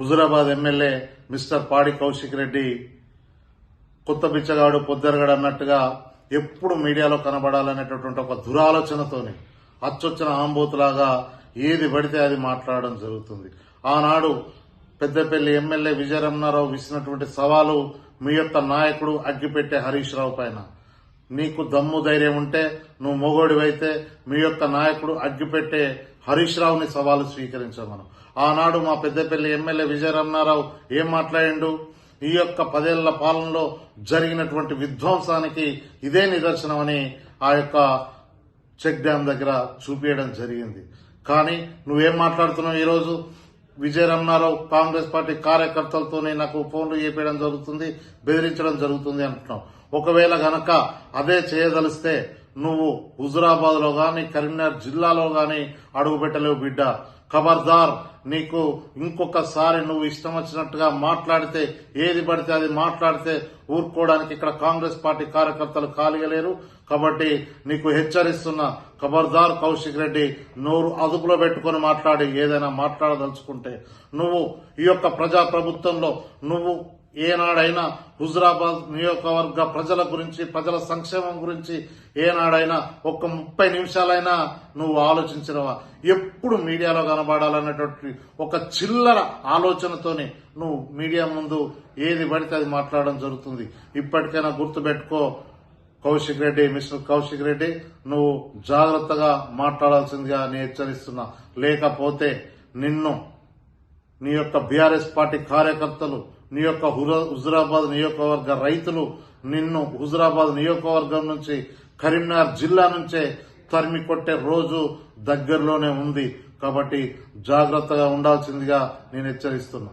Huzurabad MLA mister పాడి కౌశిక్ రెడ్డి కొత్త బిచ్చగాడు పొద్దెరగడు అన్నట్టుగా ఎప్పుడు మీడియాలో కనబడాలనేటటువంటి ఒక దురాలోచనతోని అచ్చొచ్చిన ఆంబోతులాగా ఏది పడితే అది మాట్లాడడం జరుగుతుంది. ఆనాడు పెద్దపల్లి ఎమ్మెల్యే విజయరమణారావు విసినటువంటి సవాలు మీ యొక్క నాయకుడు అగ్గిపెట్టే హరీష్ రావు పైన. నీకు దమ్ము ధైర్యం ఉంటే, నువ్వు మొగోడివైతే మీ యొక్క నాయకుడు అగ్గిపెట్టే హరీష్ రావుని సవాలు స్వీకరించమను. ఆనాడు మా పెద్దపల్లి ఎమ్మెల్యే విజయరమణారావు ఏం మాట్లాడిండు? ఈ యొక్క 10 ఏళ్ల పాలనలో జరిగినటువంటి విధ్వంసానికి ఇదే నిదర్శనమని ఆ యొక్క చెక్ డ్యాం దగ్గర చూపించడం జరిగింది. కానీ నువ్వేం మాట్లాడుతున్నావు? ఈరోజు విజయరమణారావు కాంగ్రెస్ పార్టీ కార్యకర్తలతోనే నాకు ఫోన్లు చేపించడం జరుగుతుంది, బెదిరించడం జరుగుతుంది అంటున్నావు. ఒకవేళ గనక అదే చేయదలిస్తే నువ్వు హుజురాబాద్ లో గాని కరీంనగర్ జిల్లాలో గాని అడుగుపెట్టలేవు బిడ్డ. ఖబర్దార్, నీకు ఇంకొకసారి నువ్వు ఇష్టం వచ్చినట్టుగా మాట్లాడితే, ఏది పడితే అది మాట్లాడితే ఊరుకోవడానికి ఇక్కడ కాంగ్రెస్ పార్టీ కార్యకర్తలు ఖాళీగలేరు. కాబట్టి నీకు హెచ్చరిస్తున్నా, ఖబర్దార్ కౌశిక్ రెడ్డి, నోరు అదుపులో పెట్టుకుని మాట్లాడి ఏదైనా మాట్లాడదలుచుకుంటే నువ్వు ఈ యొక్క ప్రజాప్రభుత్వంలో నువ్వు ఏనాడైనా హుజురాబాద్ నియోజకవర్గ ప్రజల గురించి, ప్రజల సంక్షేమం గురించి ఏనాడైనా ఒక్క 30 నిమిషాలైనా నువ్వు ఆలోచించినవా? ఎప్పుడు మీడియాలో కనబడాలనేటువంటి ఒక చిల్లర ఆలోచనతోనే నువ్వు మీడియా ముందు ఏది పడితే అది మాట్లాడడం జరుగుతుంది. ఇప్పటికైనా గుర్తుపెట్టుకో కౌశిక్ రెడ్డి, మిస్టర్ కౌశిక్ రెడ్డి, నువ్వు జాగ్రత్తగా మాట్లాడాల్సిందిగా నేను హెచ్చరిస్తున్నా. లేకపోతే నిన్ను నీ యొక్క బీఆర్ఎస్ పార్టీ కార్యకర్తలు, నీ యొక్క హుజురాబాద్ నియోజకవర్గ రైతులు నిన్ను హుజురాబాద్ నియోజకవర్గం నుంచి, కరీంనగర్ జిల్లా నుంచే తరిమి కొట్టే రోజు దగ్గరలోనే ఉంది. కాబట్టి జాగ్రత్తగా ఉండాల్సిందిగా నేను హెచ్చరిస్తున్నా.